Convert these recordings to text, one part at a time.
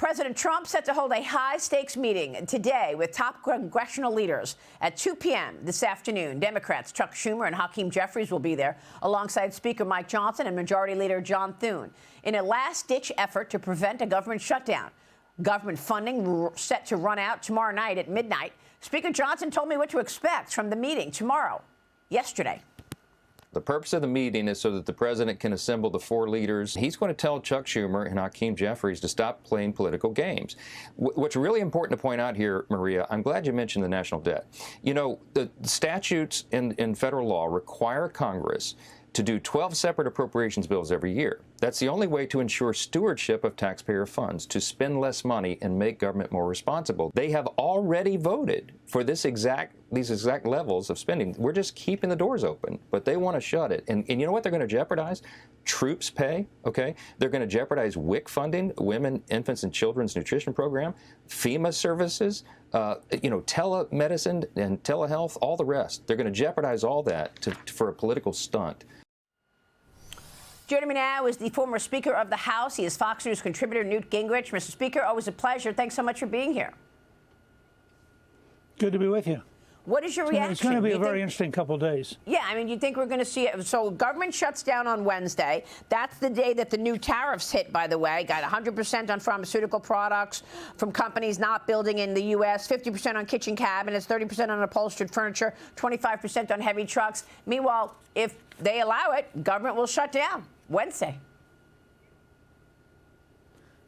President Trump set to hold a high-stakes meeting today with top congressional leaders at 2 p.m. this afternoon. Democrats Chuck Schumer and Hakeem Jeffries will be there, alongside Speaker Mike Johnson and Majority Leader John Thune, in a last-ditch effort to prevent a government shutdown. Government funding set to run out tomorrow night at midnight. Speaker Johnson told me what to expect from the meeting yesterday. The purpose of the meeting is so that the president can assemble the four leaders. He's going to tell Chuck Schumer and Hakeem Jeffries to stop playing political games. What's really important to point out here, Maria, I'm glad you mentioned the national debt. You know, the statutes in federal law require Congress to do 12 separate appropriations bills every year. That's the only way to ensure stewardship of taxpayer funds, to spend less money and make government more responsible. They have already voted for these exact levels of spending. We're just keeping the doors open, but they want to shut it. And you know what they're going to jeopardize? Troops pay, okay? They're going to jeopardize WIC funding, Women, Infants, and Children's Nutrition Program, FEMA services, telemedicine and telehealth, all the rest. They're going to jeopardize all that for a political stunt. Joining me now is the former Speaker of the House. He is Fox News contributor Newt Gingrich. Mr. Speaker, always a pleasure. Thanks so much for being here. Good to be with you. What is your reaction? It's going to be a very interesting couple of days. Yeah, I mean, you think we're going to see it? So government shuts down on Wednesday. That's the day that the new tariffs hit, by the way. Got 100% on pharmaceutical products from companies not building in the U.S., 50% on kitchen cabinets, 30% on upholstered furniture, 25% on heavy trucks. Meanwhile, if they allow it, government will shut down Wednesday.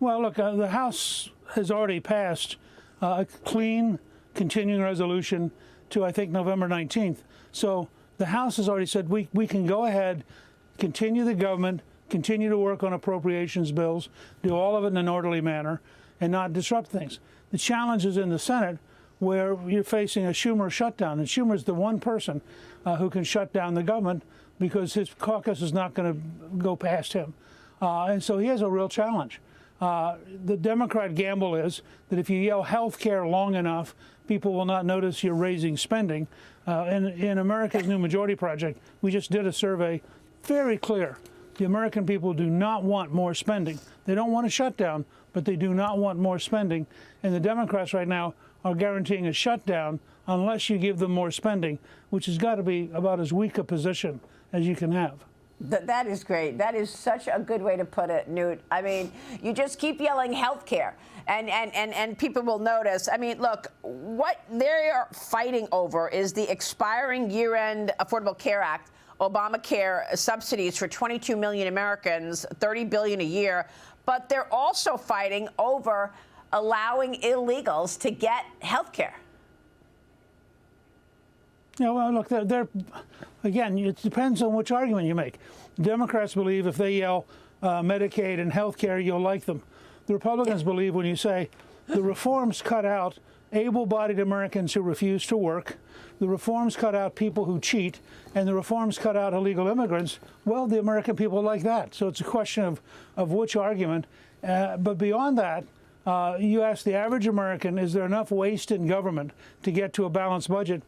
Well, look, the House has already passed a clean continuing resolution to, I think, November 19th. So the House has already said we can go ahead, continue the government, continue to work on appropriations bills, do all of it in an orderly manner, and not disrupt things. The challenge is in the Senate, where you're facing a Schumer shutdown. And Schumer's the one person who can shut down the government because his caucus is not going to go past him. And so he has a real challenge. The Democrat gamble is that if you yell health care long enough, people will not notice you're raising spending. In America's New Majority Project, we just did a survey, very clear. The American people do not want more spending. They don't want a shutdown, but they do not want more spending. And the Democrats right now are guaranteeing a shutdown unless you give them more spending, which has got to be about as weak a position as you can have. That is great. That is such a good way to put it, Newt. I mean, you just keep yelling health care, and people will notice. I mean, look, what they're fighting over is the expiring year-end Affordable Care Act, Obamacare subsidies for 22 million Americans, $30 billion a year. But they're also fighting over allowing illegals to get health care. Yeah, well, look, again, it depends on which argument you make. Democrats believe if they yell Medicaid and health care, you'll like them. The Republicans believe when you say the reforms cut out able-bodied Americans who refuse to work, the reforms cut out people who cheat, and the reforms cut out illegal immigrants, well, the American people like that. So it's a question of which argument. But beyond that, you ask the average American, is there enough waste in government to get to a balanced budget?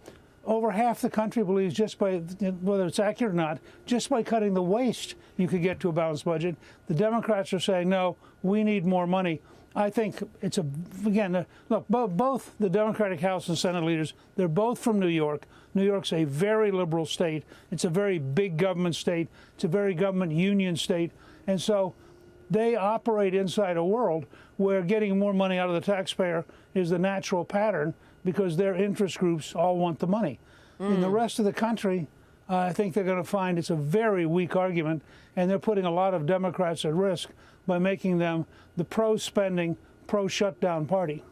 Over half the country believes just by, whether it's accurate or not, just by cutting the waste, you could get to a balanced budget. The Democrats are saying, no, we need more money. I think it's look, both the Democratic House and Senate leaders, they're both from New York. New York's a very liberal state. It's a very big government state. It's a very government union state. And so they operate inside a world where getting more money out of the taxpayer is the natural pattern, because their interest groups all want the money. In the rest of the country, I think they're going to find it's a very weak argument, and they're putting a lot of Democrats at risk by making them the pro-spending, pro-shutdown party.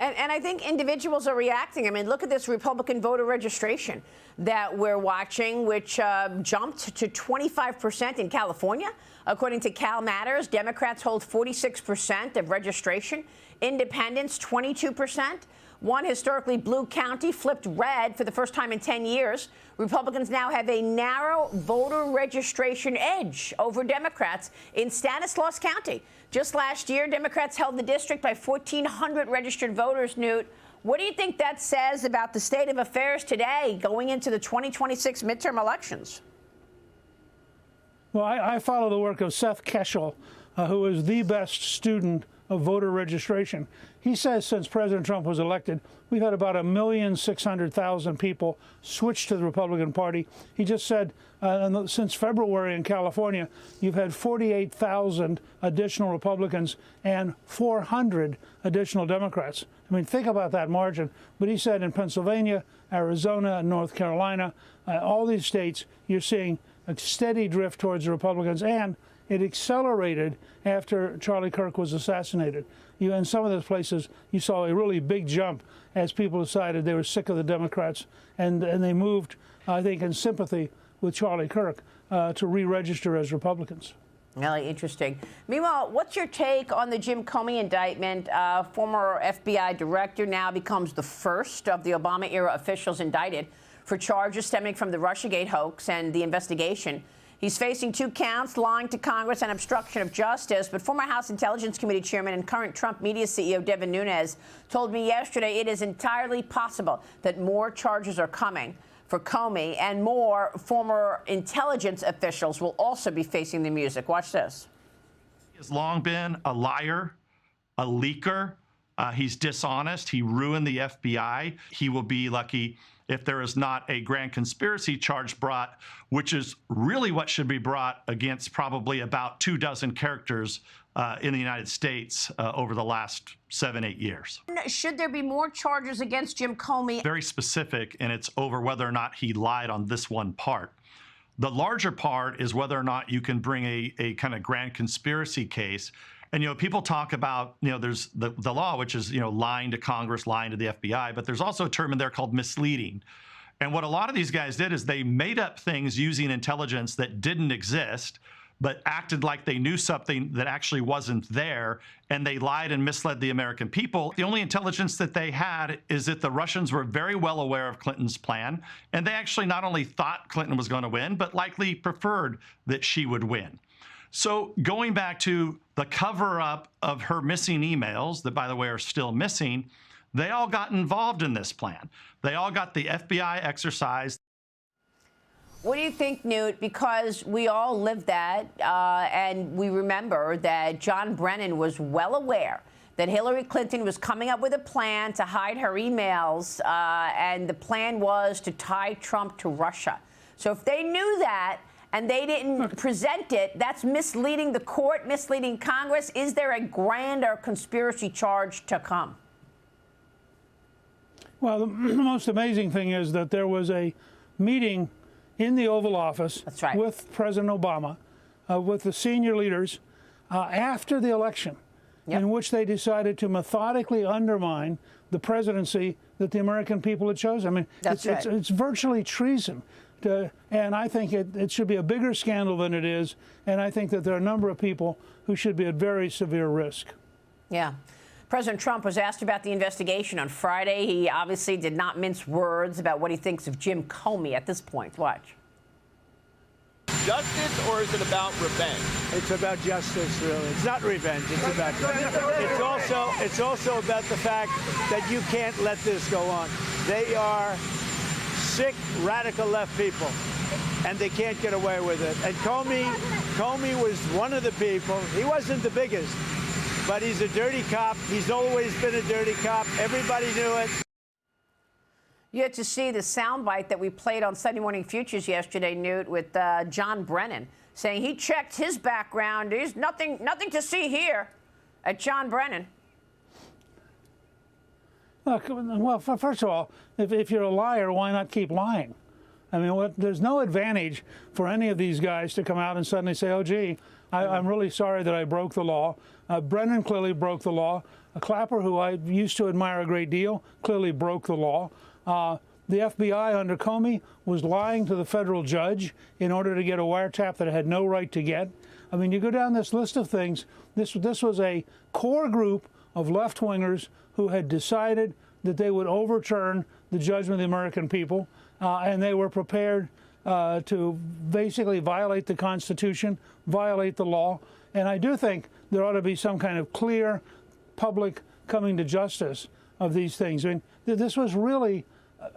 And I think individuals are reacting. I mean, look at this Republican voter registration that we're watching, which jumped to 25% in California. According to Cal Matters, Democrats hold 46% of registration, independents 22%. One historically blue county flipped red for the first time in 10 years. Republicans now have a narrow voter registration edge over Democrats in Stanislaus County. Just last year, Democrats held the district by 1,400 registered voters, Newt. What do you think that says about the state of affairs today going into the 2026 midterm elections? Well, I follow the work of Seth Keshel, who is the best student of voter registration. He says since President Trump was elected, we've had about 1,600,000 people switch to the Republican Party. He just said since February in California, you've had 48,000 additional Republicans and 400 additional Democrats. I mean, think about that margin. But he said in Pennsylvania, Arizona, North Carolina, all these states, you're seeing a steady drift towards the Republicans, and it accelerated after Charlie Kirk was assassinated. In some of those places, you saw a really big jump as people decided they were sick of the Democrats, and they moved, I think, in sympathy with Charlie Kirk to re-register as Republicans. Really interesting. Meanwhile, what's your take on the Jim Comey indictment? Former FBI director now becomes the first of the Obama-era officials indicted for charges stemming from the Russiagate hoax and the investigation. He's facing 2 counts, lying to Congress and obstruction of justice. But former House Intelligence Committee chairman and current Trump media CEO Devin Nunes told me yesterday it is entirely possible that more charges are coming for Comey, and more former intelligence officials will also be facing the music. Watch this. He has long been a liar, a leaker. He's dishonest. He ruined the FBI. He will be lucky if there is not a grand conspiracy charge brought, which is really what should be brought against probably about 24 characters in the United States over the last 7-8 years. Should there be more charges against Jim Comey? Very specific, and it's over whether or not he lied on this one part. The larger part is whether or not you can bring a kind of grand conspiracy case. And, people talk about, there's the law, which is, lying to Congress, lying to the FBI, but there's also a term in there called misleading. And what a lot of these guys did is they made up things using intelligence that didn't exist, but acted like they knew something that actually wasn't there, and they lied and misled the American people. The only intelligence that they had is that the Russians were very well aware of Clinton's plan, and they actually not only thought Clinton was going to win, but likely preferred that she would win. So going back to the cover-up of her missing emails, that, by the way, are still missing, they all got involved in this plan. They all got the FBI exercise. What do you think, Newt? Because we all lived that, and we remember that John Brennan was well aware that Hillary Clinton was coming up with a plan to hide her emails, and the plan was to tie Trump to Russia. So if they knew that, and they didn't present it, that's misleading the court, misleading Congress. Is there a grander conspiracy charge to come? Well, the most amazing thing is that there was a meeting in the Oval Office with President Obama, with the senior leaders, after the election, in which they decided to methodically undermine the presidency that the American people had chosen. I mean, it's virtually treason. And I think it should be a bigger scandal than it is. And I think that there are a number of people who should be at very severe risk. Yeah. President Trump was asked about the investigation on Friday. He obviously did not mince words about what he thinks of Jim Comey at this point. Watch. Justice, or is it about revenge? It's about justice, really. It's not revenge. It's about justice. It's also about the fact that you can't let this go on. They are sick, radical left people, and they can't get away with it. And Comey was one of the people. He wasn't the biggest, but he's a dirty cop. He's always been a dirty cop. Everybody knew it. You had to see the soundbite that we played on Sunday Morning Futures yesterday, Newt, with John Brennan saying he checked his background. There's nothing to see here at John Brennan. Look, well, first of all, if you're a liar, why not keep lying? I mean, there's no advantage for any of these guys to come out and suddenly say, oh, gee, I'm really sorry that I broke the law. Brennan clearly broke the law. Clapper, who I used to admire a great deal, clearly broke the law. The FBI under Comey was lying to the federal judge in order to get a wiretap that it had no right to get. I mean, you go down this list of things. This was a core group of left-wingers who had decided that they would overturn the judgment of the American people, and they were prepared to basically violate the Constitution, violate the law. And I do think there ought to be some kind of clear public coming to justice of these things. I mean, this was really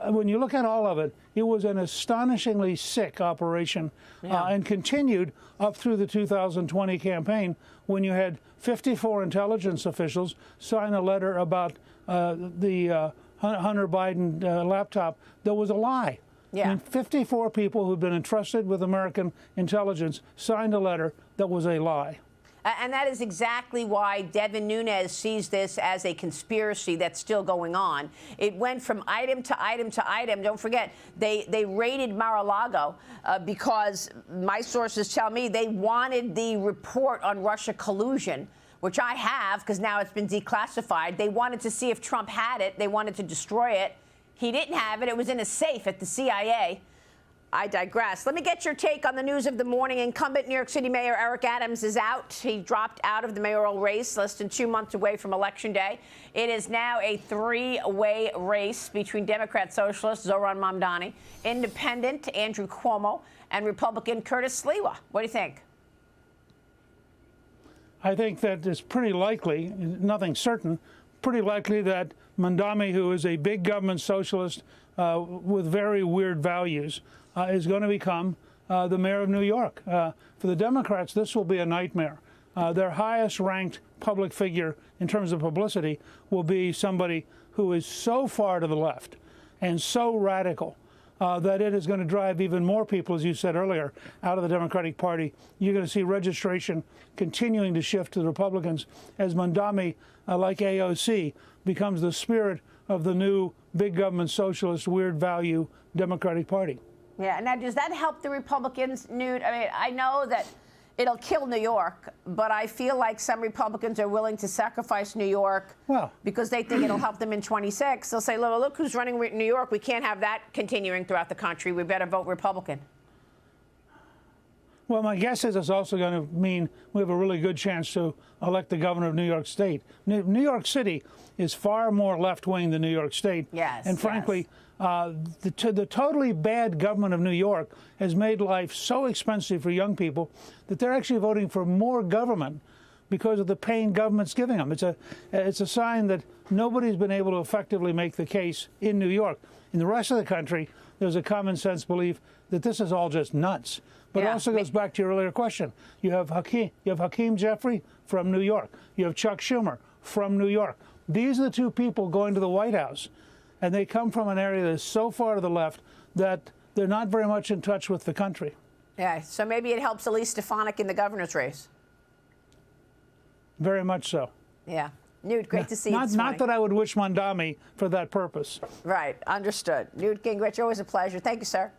when you look at all of it, it was an astonishingly sick operation, and continued up through the 2020 campaign, when you had 54 intelligence officials sign a letter about the Hunter Biden laptop that was a lie. Yeah. And 54 people who'd been entrusted with American intelligence signed a letter that was a lie. And that is exactly why Devin Nunes sees this as a conspiracy that's still going on. It went from item to item to item. Don't forget, they raided Mar-a-Lago because my sources tell me they wanted the report on Russia collusion, which I have because now it's been declassified. They wanted to see if Trump had it. They wanted to destroy it. He didn't have it. It was in a safe at the CIA. I digress. Let me get your take on the news of the morning. Incumbent New York City Mayor Eric Adams is out. He dropped out of the mayoral race less than 2 months away from Election Day. It is now a three-way race between Democrat Socialist Zoran Mamdani, Independent Andrew Cuomo, and Republican Curtis Sliwa. What do you think? I think that it's pretty likely, nothing certain, pretty likely that Mamdani, who is a big government socialist with very weird values, is going to become the mayor of New York. For the Democrats, this will be a nightmare. Their highest ranked public figure in terms of publicity will be somebody who is so far to the left and so radical that it is going to drive even more people, as you said earlier, out of the Democratic Party. You're going to see registration continuing to shift to the Republicans as Mamdani, like AOC, becomes the spirit of the new big government socialist, weird value Democratic Party. Yeah. Now, does that help the Republicans, Newt? I mean, I know that it'll kill New York, but I feel like some Republicans are willing to sacrifice New York because they think it'll help them in 26. They'll say, look who's running New York. We can't have that continuing throughout the country. We better vote Republican. Well, my guess is it's also going to mean we have a really good chance to elect the governor of New York State. New York City is far more left-wing than New York State. Yes. And frankly, the totally bad government of New York has made life so expensive for young people that they're actually voting for more government because of the pain government's giving them. It's a sign that nobody's been able to effectively make the case in New York. In the rest of the country, there's a common sense belief that this is all just nuts. But it also goes back to your earlier question. You have Hakeem Jeffrey from New York. You have Chuck Schumer from New York. These are the two people going to the White House, and they come from an area that is so far to the left that they're not very much in touch with the country. Yeah, so maybe it helps Elise Stefanik in the governor's race. Very much so. Yeah. Newt, great to see you this morning. Not that I would wish Mamdani for that purpose. Right, understood. Newt Gingrich, always a pleasure. Thank you, sir.